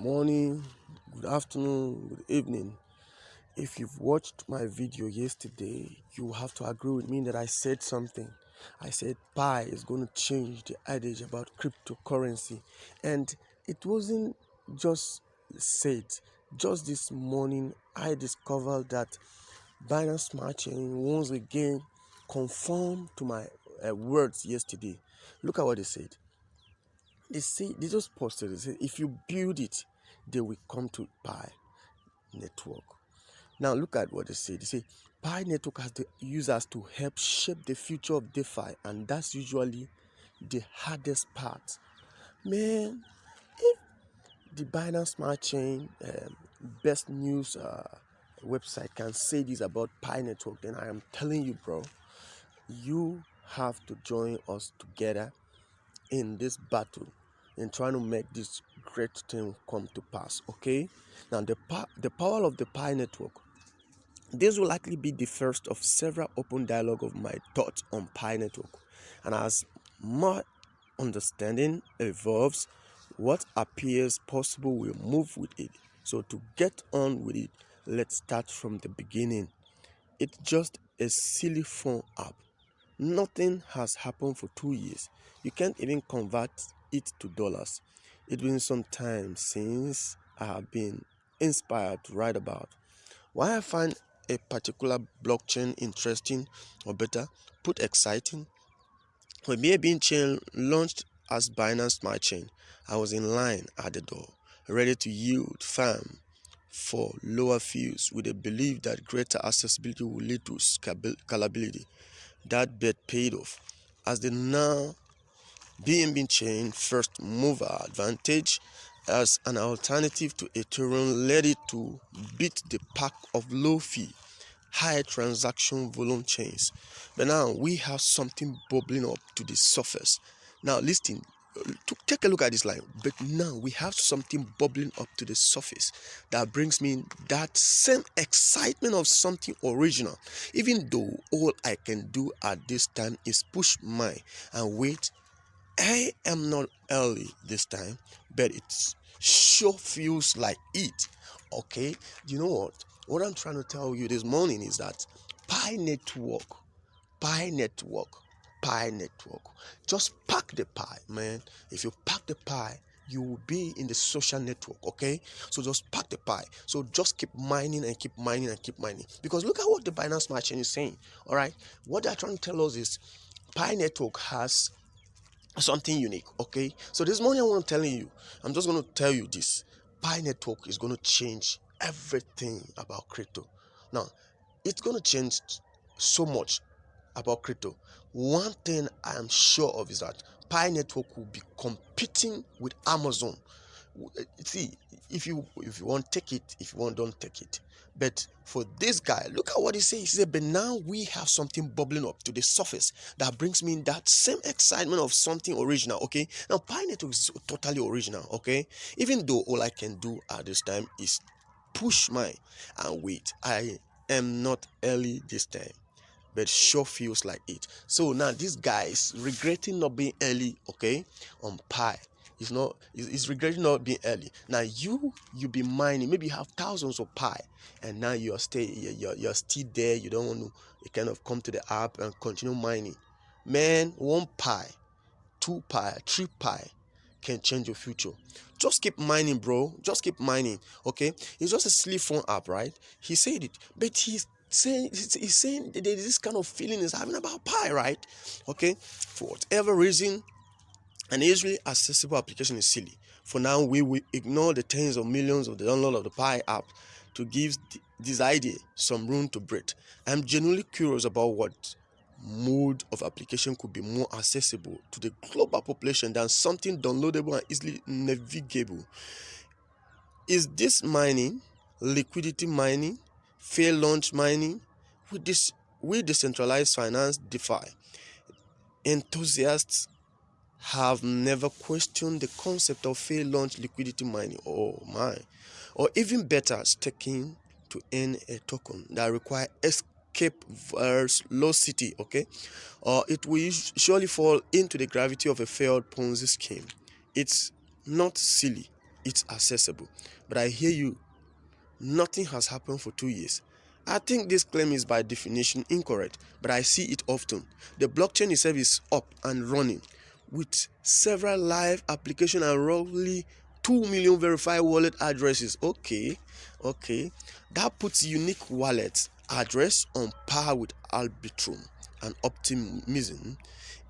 morning, good afternoon, good evening. If you've watched my video yesterday, you have to agree with me that I said something. I said Pi is going to change the adage about cryptocurrency. And it wasn't just said. Just this morning, I discovered that Binance Smart Chain once again conformed to my words yesterday. Look at what they said. They just posted it. Say, if you build it, they will come to Pi network. Now look at what they say. They say Pi network has the users to help shape the future of DeFi, and that's usually the hardest part. Man, if the Binance Smart Chain best news website can say this about Pi network, then I am telling you, bro, you have to join us together in this battle in trying to make this great thing come to pass. Okay, now the power of the Pi network. This will likely be the first of several open dialogue of my thoughts on Pi network, and as my understanding evolves, what appears possible will move with it. So to get on with it, let's start from the beginning. It's just a silly phone app. Nothing has happened for 2 years. You can't even convert it to dollars. It's been some time since I have been inspired to write about why I find a particular blockchain interesting, or better put exciting. When BNB chain launched as Binance Smart Chain, I was in line at the door, ready to yield firm for lower fees with a belief that greater accessibility will lead to scalability. That bet paid off, as the now BNB chain first mover advantage as an alternative to Ethereum led it to beat the pack of low fee, high transaction volume chains. But now we have something bubbling up to the surface. Now listen, take a look at this line. But now we have something bubbling up to the surface that brings me that same excitement of something original, even though all I can do at this time is push mine and wait. I am not early this time, but it sure feels like it. Okay, you know what? What I'm trying to tell you this morning is that Pi Network, Pi Network, Pi Network. Just pack the pie, man. If you pack the pie, you will be in the social network. Okay, so just pack the pie. So just keep mining and keep mining and keep mining. Because look at what the Binance Smart Chain is saying. All right, what they're trying to tell us is Pi Network has something unique. Okay, so this morning I'm just going to tell you this. Pi network is going to change everything about crypto. Now it's going to change so much about crypto. One thing I am sure of is that Pi network will be competing with Amazon. See, if you want, take it. If you want, don't take it. But for this guy, look at what he says. He said, but now we have something bubbling up to the surface that brings me that same excitement of something original. Okay, now Pi network is totally original. Okay, even though all I can do at this time is push mine and wait. I am not early this time, but sure feels like it. So now this guy is regretting not being early, okay, on Pi. He's regretting not being early. Now you be mining, maybe you have thousands of Pi, and now you're still there. You don't want to kind of come to the app and continue mining. Man, 1 Pi, 2 Pi, 3 Pi can change your future. Just keep mining, bro. Just keep mining. Okay, it's just a silly phone app, right? He said it, but he's saying that this kind of feeling is having about Pi, right? Okay, for whatever reason, an easily accessible application is silly. For now, we will ignore the tens of millions of the download of the Pi app to give this idea some room to breathe. I'm genuinely curious about what mode of application could be more accessible to the global population than something downloadable and easily navigable. Is this mining, liquidity mining, fair launch mining? With decentralized finance DeFi enthusiasts have never questioned the concept of fair launch liquidity mining. Oh my. Or even better, staking to earn a token that require escape velocity. Okay, or it will surely fall into the gravity of a failed Ponzi scheme. It's not silly, it's accessible. But I hear you, nothing has happened for 2 years. I think this claim is by definition incorrect, but I see it often. The blockchain itself is up and running with several live applications and roughly 2 million verified wallet addresses. Okay. That puts unique wallet address on par with Arbitrum and Optimism,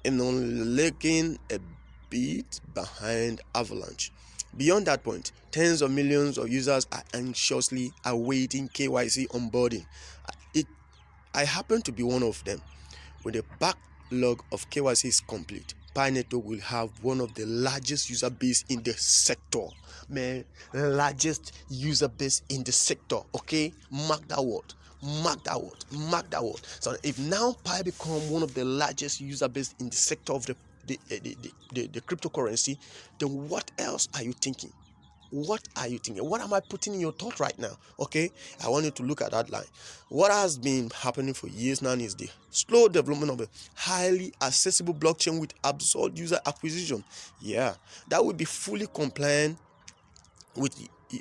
and only lagging a bit behind Avalanche. Beyond that point, tens of millions of users are anxiously awaiting KYC onboarding. It, I happen to be one of them. When the backlog of KYC is complete, Pi Network will have one of the largest user base in the sector. Man, largest user base in the sector. Okay, mark that word. So if now Pi become one of the largest user base in the sector of the cryptocurrency, then what else are you thinking? What are you thinking? What am I putting in your thought right now? Okay, I want you to look at that line. What has been happening for years now is the slow development of a highly accessible blockchain with absurd user acquisition. Yeah, that would be fully compliant with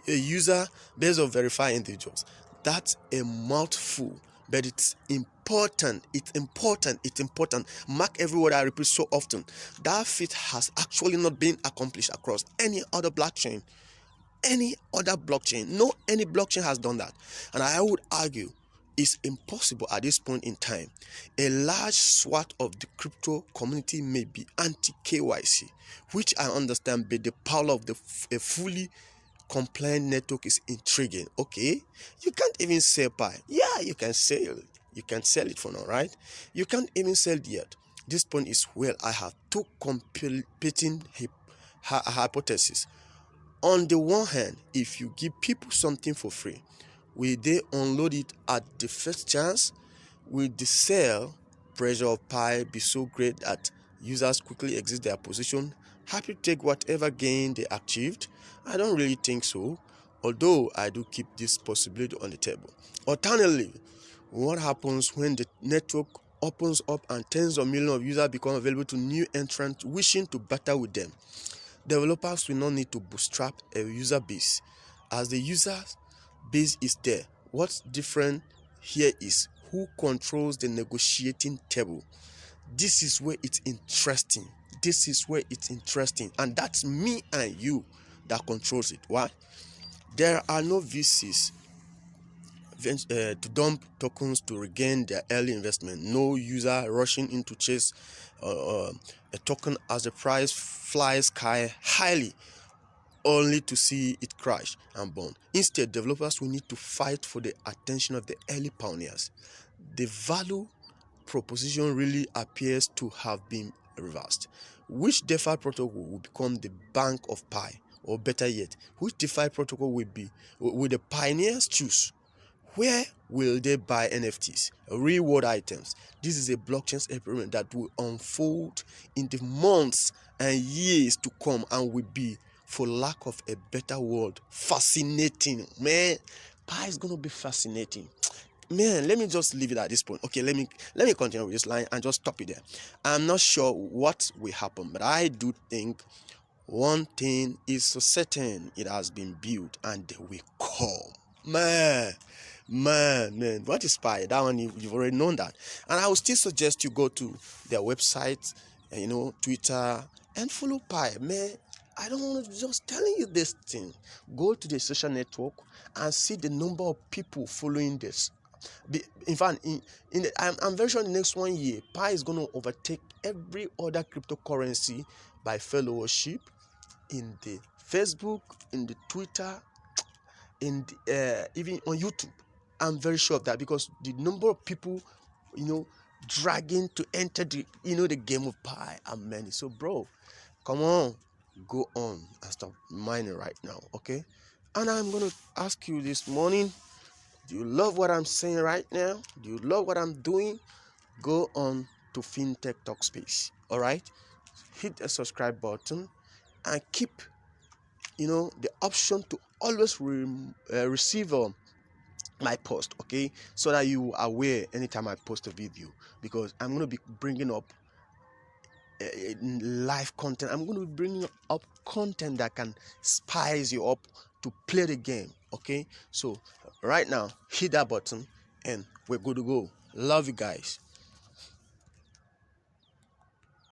a user base of verified individuals. That's a mouthful, but it's important. Mark every word I repeat so often. That feat has actually not been accomplished across any other blockchain. No any blockchain has done that, and I would argue it's impossible at this point in time. A large swath of the crypto community may be anti-KYC, which I understand, but the power of a fully compliant network is intriguing. Okay, you can't even sell Pi. Yeah, you can sell it for now, right? You can't even sell it yet. This point is where I have two competing hypotheses. On the one hand, if you give people something for free, will they unload it at the first chance? Will the sell pressure of Pi be so great that users quickly exit their position, happy to take whatever gain they achieved? I don't really think so, although I do keep this possibility on the table. Alternatively, what happens when the network opens up and tens of millions of users become available to new entrants wishing to battle with them? Developers will not need to bootstrap a user base, as the user base is there. What's different here is who controls the negotiating table. This is where it's interesting. And that's me and you that controls it. Why? There are no VCs to dump tokens to regain their early investment. No user rushing in to chase a token as the price flies sky highly, only to see it crash and burn. Instead, developers will need to fight for the attention of the early pioneers. The value proposition really appears to have been reversed. Which DeFi protocol will become the bank of Pi? Or better yet, which DeFi protocol will the pioneers choose? Where will they buy NFTs, reward items? This is a blockchain experiment that will unfold in the months and years to come, and will be, for lack of a better word, fascinating. Man, Pi is gonna be fascinating. Man, let me just leave it at this point. Okay, let me continue with this line and just stop it there. I'm not sure what will happen, but I do think one thing is so certain: it has been built and they will come. Man, what is Pi? That one you've already known that. And I would still suggest you go to their website, Twitter, and follow Pi. Man, I don't want to just telling you this thing. Go to the social network and see the number of people following this. In fact, I'm very sure in the next 1 year, Pi is going to overtake every other cryptocurrency by followership in the Facebook, in the Twitter, in the, even on YouTube. I'm very sure of that, because the number of people, dragging to enter the game of Pi are many. So, bro, come on, go on and stop mining right now, okay? And I'm gonna ask you this morning: do you love what I'm saying right now? Do you love what I'm doing? Go on to FinTech Talk Space. All right, hit the subscribe button and keep, the option to always receive my post, okay, so that you are aware anytime I post a video, because I'm going to be bringing up live content. I'm going to be bringing up content that can spice you up to play the game. Okay, so right now hit that button and we're good to go. Love you guys.